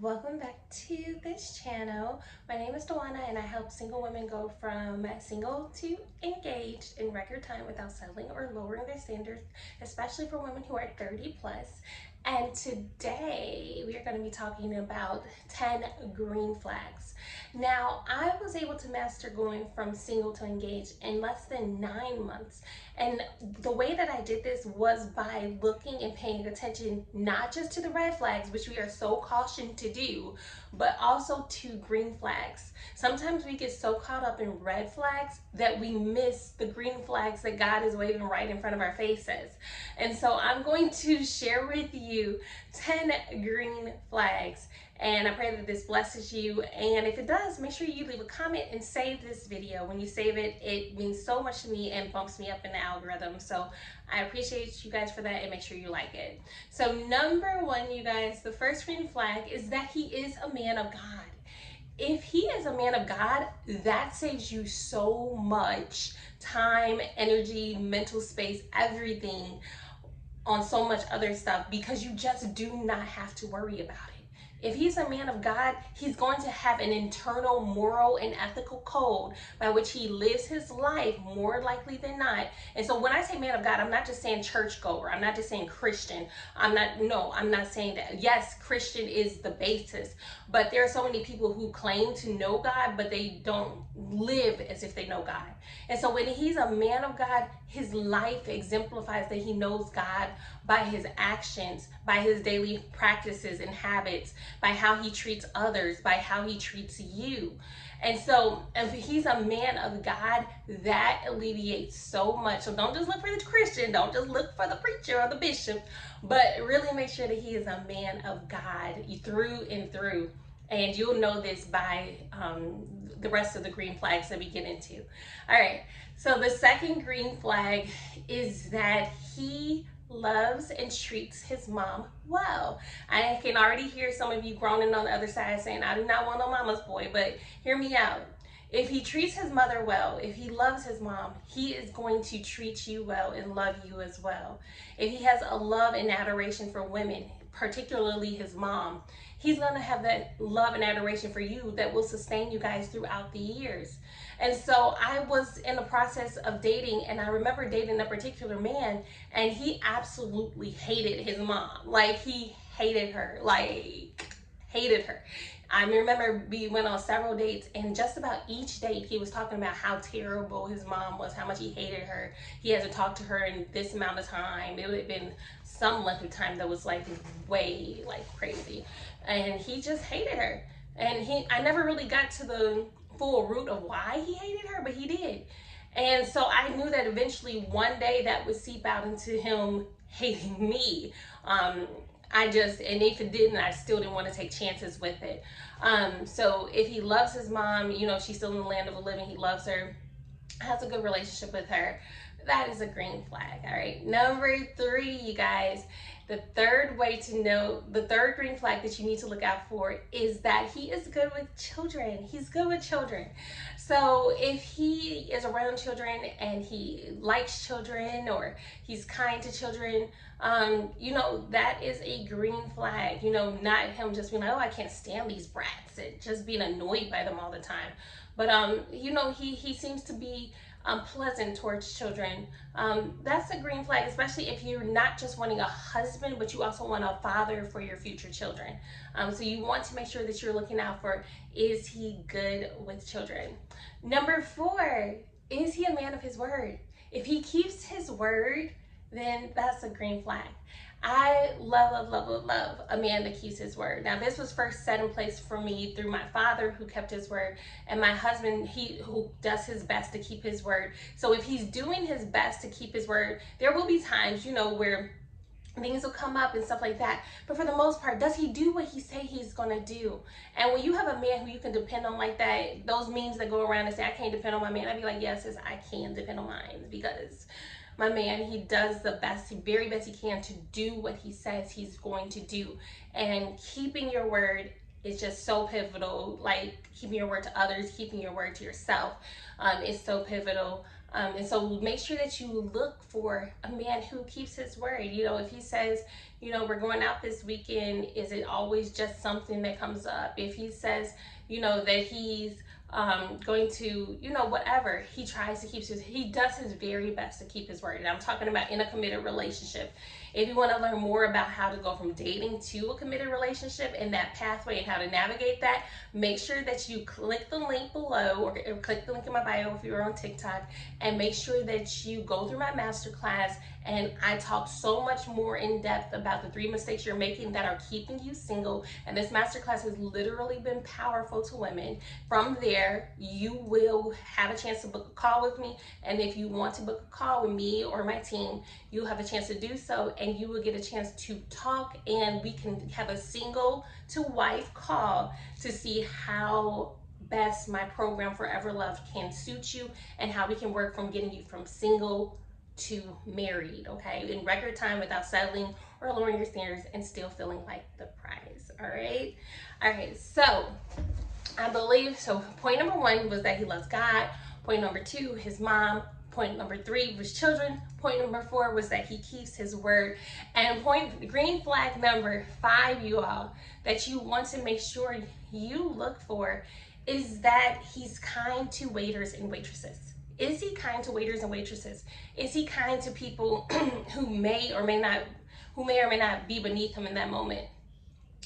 Welcome back to this channel. My name is Dawana and I help single women go from single to engaged in record time without settling or lowering their standards, especially for women who are 30 plus. And today we are going to be talking about 10 green flags. Now, I was able to master going from single to engaged in less than 9 months. And the way that I did this was by looking and paying attention not just to the red flags, which we are so cautioned to do, but also to green flags. Sometimes we get so caught up in red flags that we miss the green flags that God is waving right in front of our faces. And so I'm going to share with you 10 green flags. And I pray that this blesses you. And if it does, make sure you leave a comment and save this video. When you save it, it means so much to me and bumps me up in the algorithm. So I appreciate you guys for that and make sure you like it. So number one, you guys, the first green flag is that he is a man of God. If he is a man of God, that saves you so much time, energy, mental space, everything on so much other stuff, because you just do not have to worry about it. If he's a man of God, he's going to have an internal moral and ethical code by which he lives his life more likely than not. And so when I say man of God, I'm not just saying churchgoer. I'm not just saying Christian. I'm not saying that. Yes, Christian is the basis, but there are so many people who claim to know God, but they don't live as if they know God. And so when he's a man of God, his life exemplifies that he knows God by his actions, by his daily practices and habits, by how he treats others, by how he treats you. And so if he's a man of God, that alleviates so much. So don't just look for the Christian, don't just look for the preacher or the bishop, but really make sure that he is a man of God through and through. And you'll know this by the rest of the green flags that we get into. All right, so the second green flag is that he loves and treats his mom well. I can already hear some of you groaning on the other side saying, I do not want no mama's boy, but hear me out. If he treats his mother well, if he loves his mom, he is going to treat you well and love you as well. If he has a love and adoration for women, particularly his mom, he's going to have that love and adoration for you that will sustain you guys throughout the years. And so I was in the process of dating, and I remember dating a particular man, and he absolutely hated his mom. Like, he hated her, like hated her. I remember we went on several dates, and just about each date he was talking about how terrible his mom was, how much he hated her. He hasn't talked to her in this amount of time. It would have been some length of time that was like way like crazy, and he just hated her. And I never really got to the full root of why he hated her, but he did. And so I knew that eventually one day that would seep out into him hating me. And if it didn't, I still didn't want to take chances with it. So if he loves his mom, you know, she's still in the land of the living, he loves her, has a good relationship with her, that is a green flag. All right, number three, you guys, the third green flag that you need to look out for is that he is good with children. He's good with children. So if he is around children and he likes children or he's kind to children, you know, that is a green flag. You know, not him just being like, oh, I can't stand these brats, and just being annoyed by them all the time. But you know, he seems to be pleasant towards children. That's a green flag, especially if you're not just wanting a husband, but you also want a father for your future children. So you want to make sure that you're looking out for, is he good with children? Number four, is he a man of his word? If he keeps his word, then that's a green flag. I love a man that keeps his word. Now, this was first set in place for me through my father, who kept his word, and my husband, who does his best to keep his word. So if he's doing his best to keep his word, there will be times, you know, where things will come up and stuff like that. But for the most part, does he do what he say he's gonna do? And when you have a man who you can depend on like that, those memes that go around and say, I can't depend on my man, I'd be like, yes, I can depend on mine, because my man, he does the best, the very best he can to do what he says he's going to do. And keeping your word is just so pivotal. Like, keeping your word to others, keeping your word to yourself is so pivotal. And so make sure that you look for a man who keeps his word. You know, if he says, you know, we're going out this weekend, is it always just something that comes up? If he says, you know, that he's going to, you know, whatever, he tries to keep he does his very best to keep his word. And I'm talking about in a committed relationship. If you want to learn more about how to go from dating to a committed relationship and that pathway and how to navigate that, make sure that you click the link below, or click the link in my bio if you're on TikTok, and make sure that you go through my masterclass. And I talk so much more in depth about the 3 mistakes you're making that are keeping you single. And this masterclass has literally been powerful to women. From there, you will have a chance to book a call with me. And if you want to book a call with me or my team, you'll have a chance to do so, and you will get a chance to talk, and we can have a single to wife call to see how best my program Forever Love can suit you, and how we can work from getting you from single to married, okay, in record time without settling or lowering your standards and still feeling like the prize. All right, so I believe so. Point number 1 was that he loves God. Point number 2, his mom. Point number 3 was children. Point number 4 was that he keeps his word. And green flag number 5, you all, that you want to make sure you look for is that he's kind to waiters and waitresses. Is he kind to waiters and waitresses? Is he kind to people who may or may not be beneath him in that moment?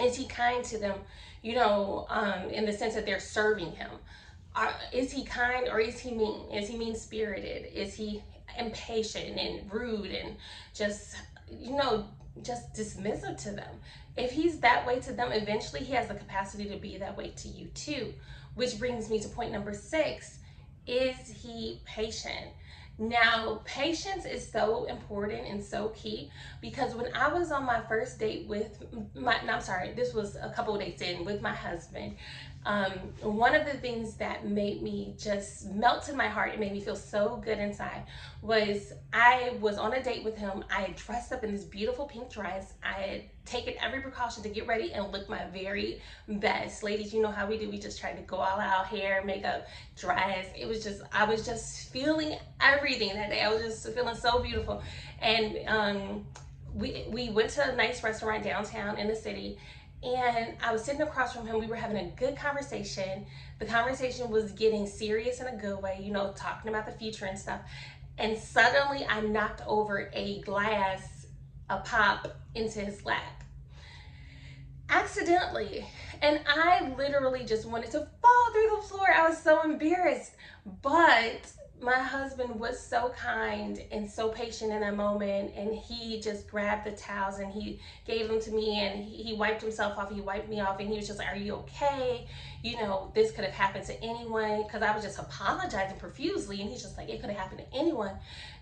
Is he kind to them, you know, in the sense that they're serving him? Is he kind, or is he mean? Is he mean-spirited? Is he impatient and rude and just, you know, just dismissive to them? If he's that way to them, eventually he has the capacity to be that way to you too. Which brings me to point number 6. Is he patient? Now, patience is so important and so key, because when I was on my first date with this was a couple of dates in with my husband. One of the things that made me just melt in my heart, it made me feel so good inside, was I was on a date with him. I had dressed up in this beautiful pink dress. I had taken every precaution to get ready and look my very best. Ladies, you know how we do. We just tried to go all out, hair, makeup, dress. I was just feeling everything that day. I was just feeling so beautiful. And we went to a nice restaurant downtown in the city, and I was sitting across from him. We were having a good conversation. The conversation was getting serious in a good way, you know, talking about the future and stuff. And suddenly I knocked over a glass, a pop, into his lap accidentally. And I literally just wanted to fall through the floor. I was so embarrassed. But my husband was so kind and so patient in that moment, and he just grabbed the towels and he gave them to me, and he wiped himself off. He wiped me off, and he was just like, "Are you okay? You know, this could have happened to anyone," because I was just apologizing profusely, and he's just like, "It could have happened to anyone."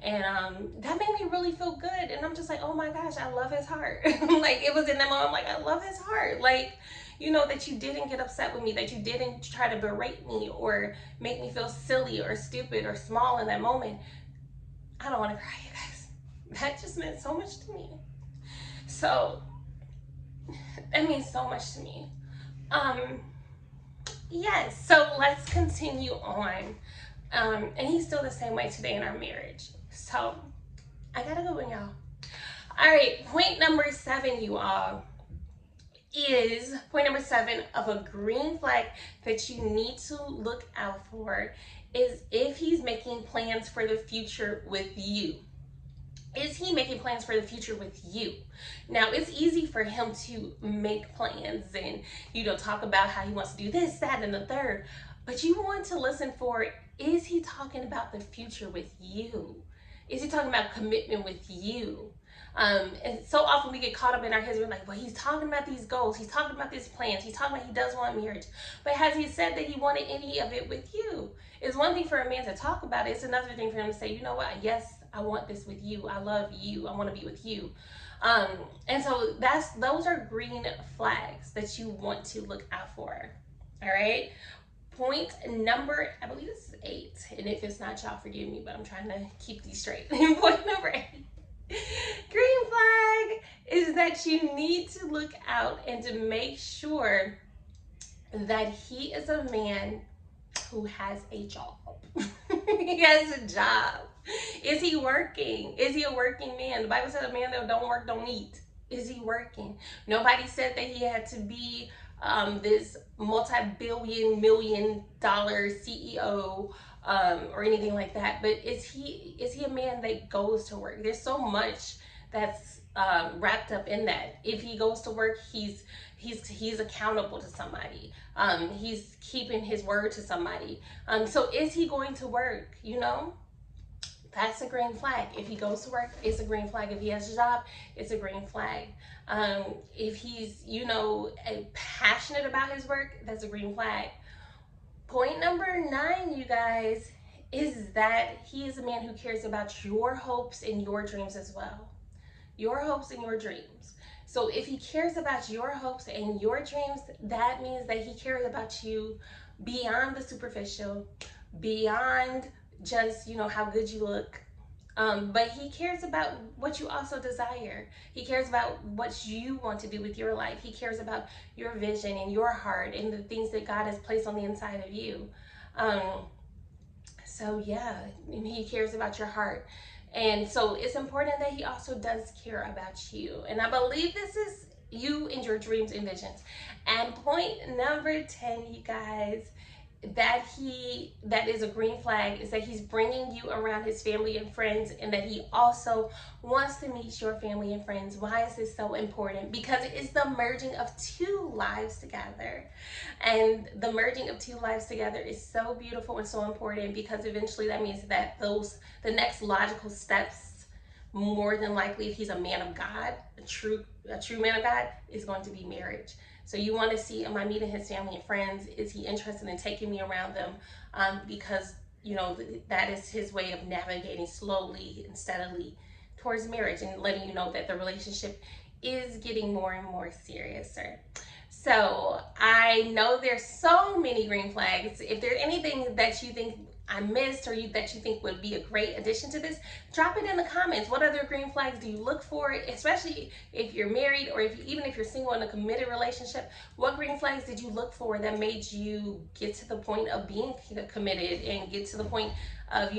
And that made me really feel good. And I'm just like, oh my gosh, I love his heart. Like, it was in that moment, I'm like, I love his heart. Like, you know, that you didn't get upset with me, that you didn't try to berate me or make me feel silly or stupid or small in that moment. I don't want to cry, you guys. That just meant so much to me. So that means so much to me. Yes, so let's continue on. And he's still the same way today in our marriage. So I gotta go in, y'all. All right, point number 7, you all, is point number 7 of a green flag that you need to look out for is if he's making plans for the future with you. Is he making plans for the future with you? Now, it's easy for him to make plans and, you know, talk about how he wants to do this, that, and the third. But you want to listen for, is he talking about the future with you? Is he talking about commitment with you? And so often we get caught up in our heads. We're like, well, he's talking about these goals. He's talking about these plans. He's talking about he does want marriage. But has he said that he wanted any of it with you? It's one thing for a man to talk about it. It's another thing for him to say, you know what? Yes, I want this with you. I love you. I want to be with you. And so those are green flags that you want to look out for. All right. Point number, I believe this is 8. And if it's not, y'all forgive me, but I'm trying to keep these straight. Point number 8. Green flag is that you need to look out and to make sure that he is a man who has a job. He has a job. Is he working? Is he a working man? The Bible said a man that don't work don't eat. Is he working? Nobody said that he had to be this multi-billion million dollar CEO or anything like that. But is he a man that goes to work? There's so much that's wrapped up in that. If he goes to work, he's accountable to somebody. He's keeping his word to somebody. So is he going to work? That's a green flag. If he goes to work, it's a green flag. If he has a job, it's a green flag. If he's, passionate about his work, that's a green flag. Point number 9, you guys, is that he is a man who cares about your hopes and your dreams as well. Your hopes and your dreams. So if he cares about your hopes and your dreams, that means that he cares about you beyond the superficial, beyond just, how good you look. But he cares about what you also desire. He cares about what you want to do with your life. He cares about your vision and your heart and the things that God has placed on the inside of you. Um, so yeah, he cares about your heart. And so it's important that he also does care about you. And I believe this is you and your dreams and visions. And point number 10, you guys, that is a green flag, is that he's bringing you around his family and friends, and that he also wants to meet your family and friends. Why is this so important? Because it is the merging of two lives together, and the merging of two lives together is so beautiful and so important, because eventually that means that the next logical steps, more than likely, if he's a man of God, a true man of God, is going to be marriage. So you want to see, am I meeting his family and friends? Is he interested in taking me around them? Because that is his way of navigating slowly and steadily towards marriage, and letting you know that the relationship is getting more and more serious. So I know there's so many green flags. If there's anything that you think I missed, or that you think would be a great addition to this, drop it in the comments. What other green flags do you look for, especially if you're married, or even if you're single in a committed relationship? What green flags did you look for that made you get to the point of being committed and get to the point of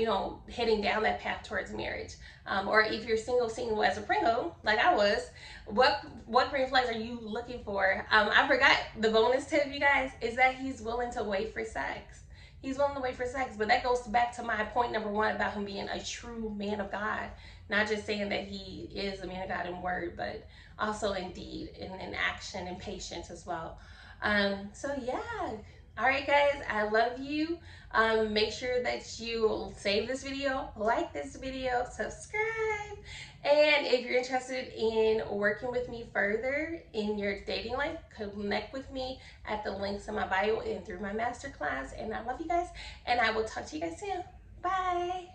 heading down that path towards marriage? Or if you're single as a Pringle like I was, what green flags are you looking for? I forgot the bonus tip, you guys, is that he's willing to wait for sex. He's willing to wait for sex. But that goes back to my point number 1 about him being a true man of God. Not just saying that he is a man of God in word, but also in deed and in action and patience as well. So yeah. All right, guys, I love you. Make sure that you save this video, like this video, subscribe. And if you're interested in working with me further in your dating life, connect with me at the links in my bio and through my masterclass. And I love you guys, and I will talk to you guys soon. Bye.